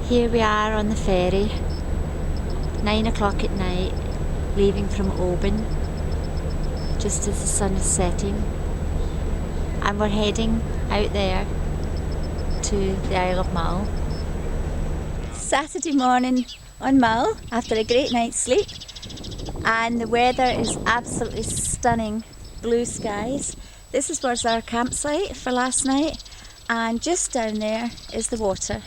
Here we are on the ferry, 9 o'clock at night, leaving from Oban, just as the sun is setting, and we're heading out there to the Isle of Mull. Saturday morning on Mull after a great night's sleep, and the weather is absolutely stunning, blue skies. This was our campsite for last night, and just down there is the water.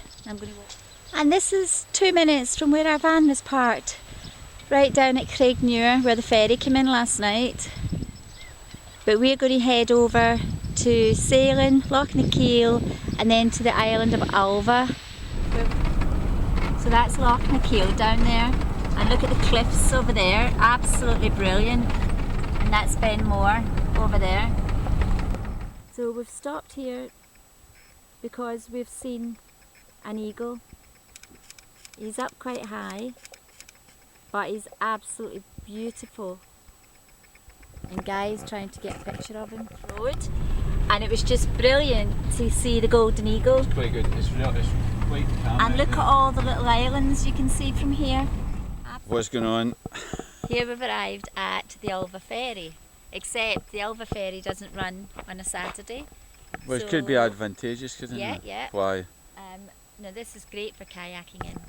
And this is 2 minutes from where our van was parked, right down at Craigmuir where the ferry came in last night. But we're going to head over to Seil, and then to the island of Ulva. So that's Lochnakeil down there, and look at the cliffs over there, absolutely brilliant. And that's Benmore over there. So we've stopped here because we've seen an eagle. He's up quite high, but he's absolutely beautiful. And Guy's trying to get a picture of him. And it was just brilliant to see the golden eagle. It's quite good. It's quite calm. And look at all the little islands you can see from here. What's going on? Here we've arrived at the Ulva ferry, except the Ulva ferry doesn't run on a Saturday. Well, it could be advantageous, couldn't it? Yeah. Why? No, this is great for kayaking in.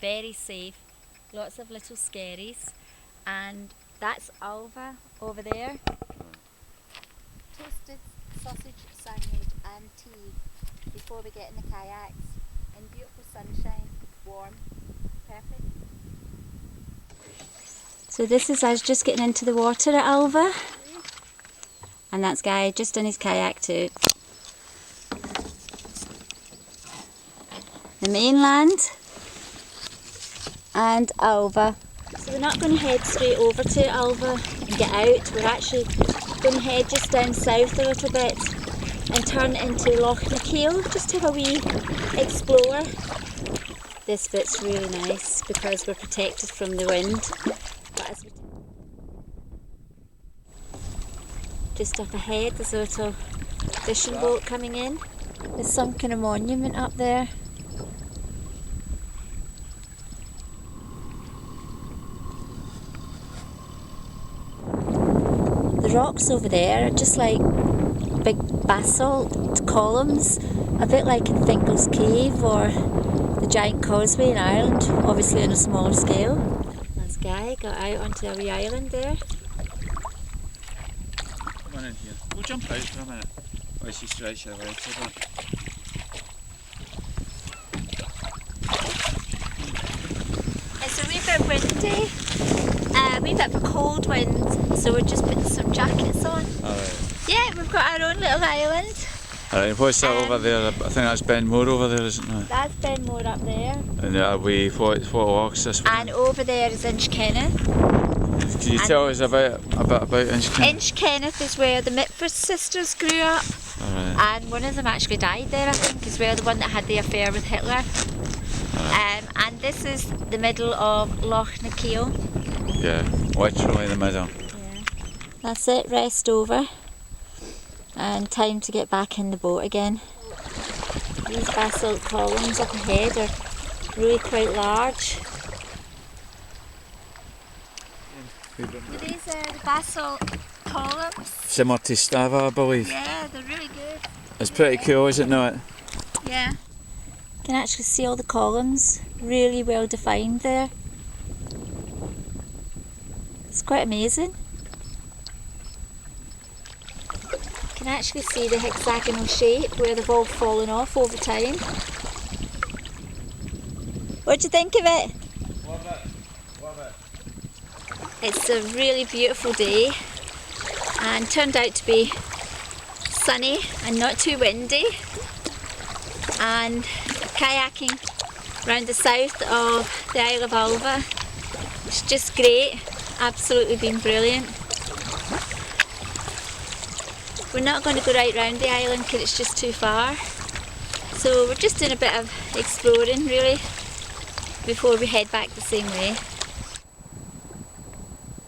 Very safe, lots of little skerries, and that's Ulva over there. Toasted sausage sandwich and tea before we get in the kayaks, in beautiful sunshine, warm, perfect. So this is us just getting into the water at Ulva, and that's Guy just in his kayak too. The mainland and Ulva. So we're not going to head straight over to Ulva and get out. We're actually going to head just down south a little bit and turn into Lochnakeil, just have a wee explore. This bit's really nice because we're protected from the wind. But as we just up ahead there's a little fishing boat coming in. There's some kind of monument up there. The rocks over there are just like big basalt columns, a bit like in Finkel's Cave or the Giant Causeway in Ireland, obviously on a smaller scale. This guy got out onto a wee island there. Come on in here. We'll jump out for a minute while she stretches her legs a bit. It's a wee bit windy. A wee bit of a cold wind, so we're just putting some jackets on. Alright. Yeah, we've got our own little island. Alright, what's that over there? I think that's Benmore over there, isn't it? That's Benmore up there. And what walks this way? And over there is Inchkenneth. Can you tell us a bit about Inchkenneth? Inchkenneth is where the Mitford sisters grew up. Alright. And one of them actually died there, I think, as well, the one that had the affair with Hitler. And this is the middle of Lochnakeil. Yeah, literally the middle. Yeah. That's it, rest over. And time to get back in the boat again. These basalt columns up ahead are really quite large. These are the basalt columns. Similar to Stava, I believe. Yeah, they're really good. It's pretty cool, is it not? Yeah. You can actually see all the columns, really well defined there. It's quite amazing. You can actually see the hexagonal shape where they've all fallen off over time. What do you think of it? Love it. Love it. It's a really beautiful day and turned out to be sunny and not too windy, and kayaking around the south of the Isle of Ulva. It's just great, absolutely been brilliant. We're not going to go right round the island because it's just too far, so we're just doing a bit of exploring really before we head back the same way.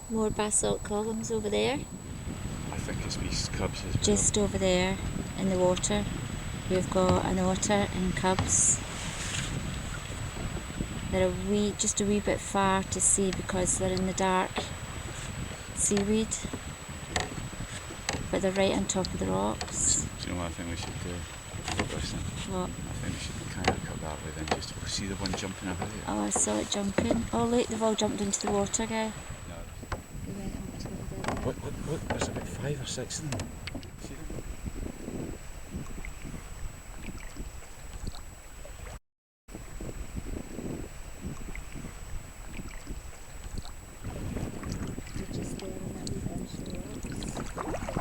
More basalt columns over there. I think it's these cubs as well. Just over there in the water we've got an otter and cubs. They're just a wee bit far to see because they're in the dark seaweed. But they're right on top of the rocks. Do you know what I think we should do? Listen. What? I think we should kayak up that way then just see the one jumping ahead of you. Oh, I saw it jumping. Oh look, they've all jumped into the water, guy. No. They went up to the What? There's about 5 or 6 of them. See them? They're just there on that wee bench of rocks.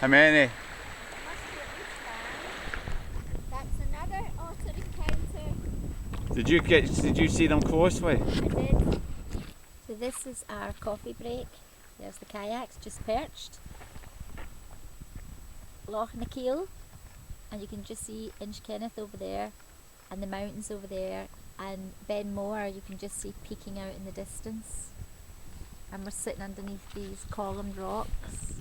How many? That's another otter encounter. Did you see them closely? I did. So this is our coffee break. There's the kayaks just perched. Loch Nakiel, and you can just see Inchkenneth over there and the mountains over there, and Ben Moor you can just see peeking out in the distance. And we're sitting underneath these columned rocks.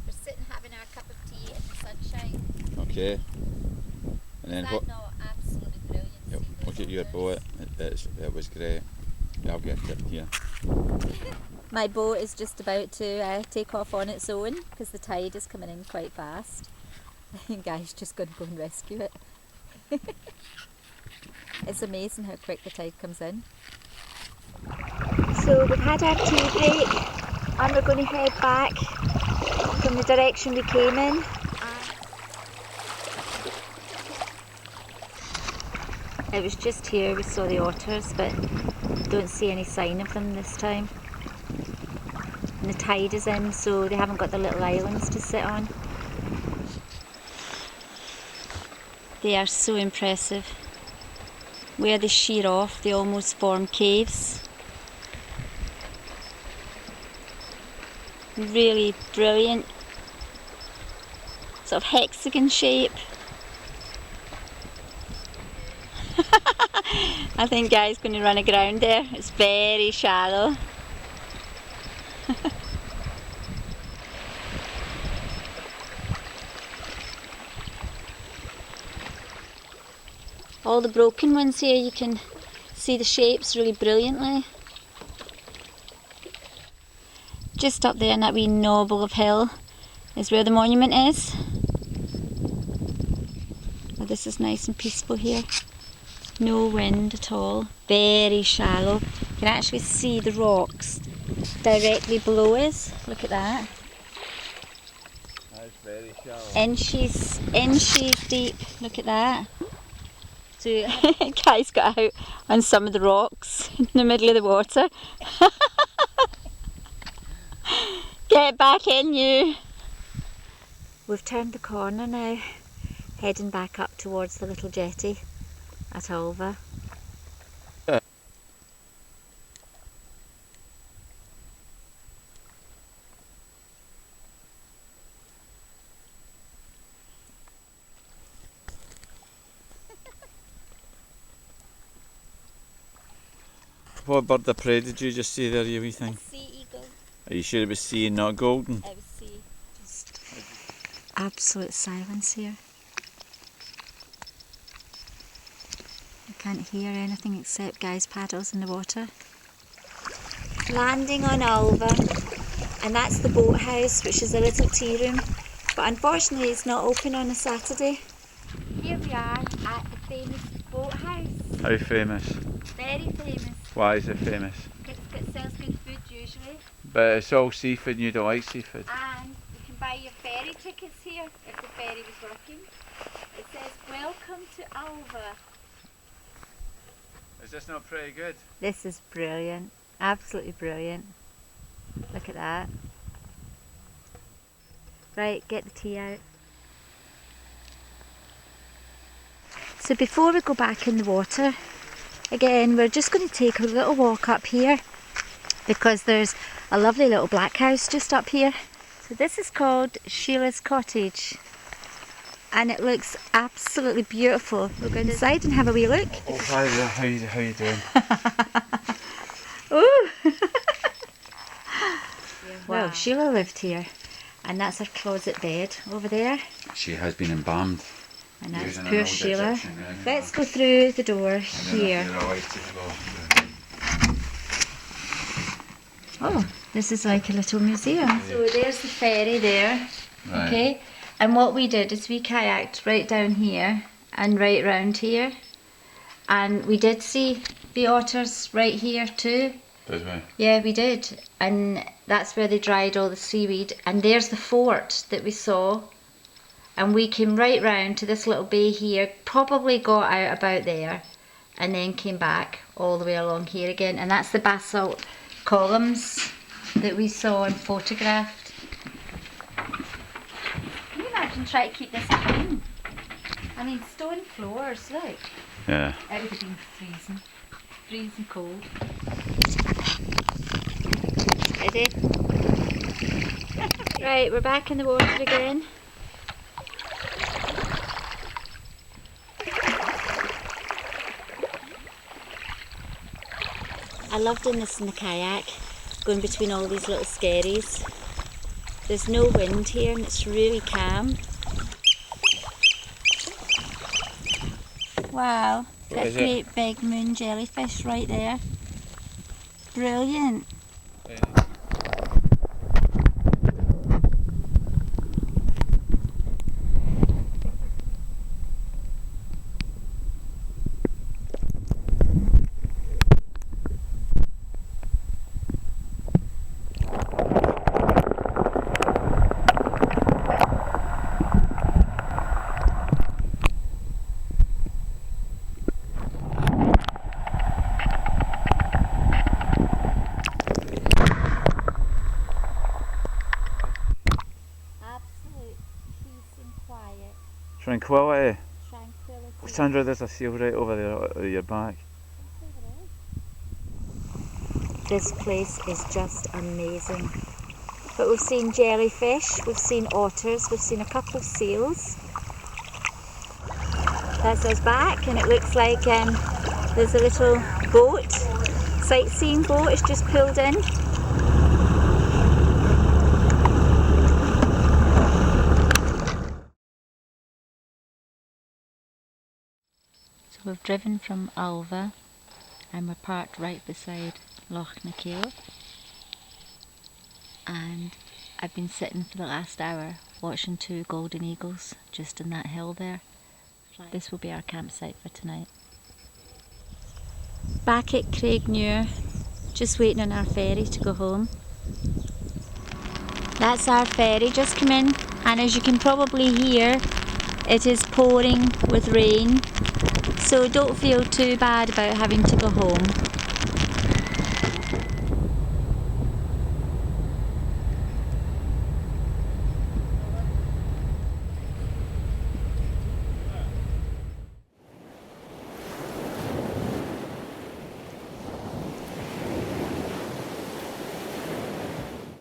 We're sitting having our cup of tea in the sunshine. Okay. And then Is what? that not absolutely brilliant? Yep, look at your boat. It was great. Yeah, I'll get it here. My boat is just about to take off on its own because the tide is coming in quite fast. I think Guy's just going to go and rescue it. It's amazing how quick the tide comes in. So we've had our tea break and we're going to head back from the direction we came in. It was just here we saw the otters, but don't see any sign of them this time. And the tide is in, so they haven't got the little islands to sit on. They are so impressive. Where they sheer off, they almost form caves. Really brilliant, sort of hexagon shape. I think Guy's going to run aground there. It's very shallow. All the broken ones here, you can see the shapes really brilliantly. Just up there in that wee knoll of hill is where the monument is. Oh, this is nice and peaceful here. No wind at all. Very shallow. You can actually see the rocks directly below us. Look at that. That's very shallow. Inches deep. Look at that. So Guy's got out on some of the rocks in the middle of the water. Get back in, you! We've turned the corner now, heading back up towards the little jetty at Ulva. What bird of prey did you just see there, you wee thing? A sea eagle. Are you sure it was sea and not golden? It was sea. Just absolute silence here. I can't hear anything except Guy's paddles in the water. Landing on Ulva, and that's the boathouse, which is a little tea room, but unfortunately it's not open on a Saturday. Here we are at the famous boathouse. How famous? Very famous. Why is it famous? Because it sells good food usually, But it's all seafood and you don't like seafood. and you can buy your ferry tickets here if the ferry was working. It says welcome to Ulva. Is this not pretty good? This is brilliant, absolutely brilliant. Look at that. Right, get the tea out. So before we go back in the water, again we're just going to take a little walk up here because there's a lovely little black house just up here. So this is called Sheila's Cottage. and it looks absolutely beautiful. We'll go inside and have a wee look. Oh, hi there, how you doing? Ooh. Well, Sheila lived here, and that's her closet bed over there. She has been embalmed. And that's Using an poor old Sheila. Egyptian, yeah. Let's go through the door I don't know here. if you're alright to go. Oh, this is like a little museum. So there's the ferry there, Right. okay? And what we did is we kayaked right down here and right round here. And we did see the otters right here too. Did we? Yeah, we did. And that's where they dried all the seaweed. And there's the fort that we saw. And we came right round to this little bay here, probably got out about there, and then came back all the way along here again. And that's the basalt columns that we saw and photographed. Can you imagine trying to keep this clean? I mean, stone floors, look. Yeah. It would have been freezing cold. Ready? Right, we're back in the water again. I love doing this in the kayak, going between all these little skerries. There's no wind here and it's really calm. Wow, that great big moon jellyfish right there. Brilliant. Tranquility. Tranquility. Sandra, there's a seal right over there at your back. This place is just amazing. But we've seen jellyfish, we've seen otters, we've seen a couple of seals. That's us back, and it looks like there's a little boat, sightseeing boat, it's just pulled in. So we've driven from Ulva and we're parked right beside Loch Nakiel, and I've been sitting for the last hour watching two golden eagles just in that hill there. This will be our campsite for tonight. Back at Craignure, just waiting on our ferry to go home. That's our ferry just come in, and as you can probably hear, it is pouring with rain. So don't feel too bad about having to go home.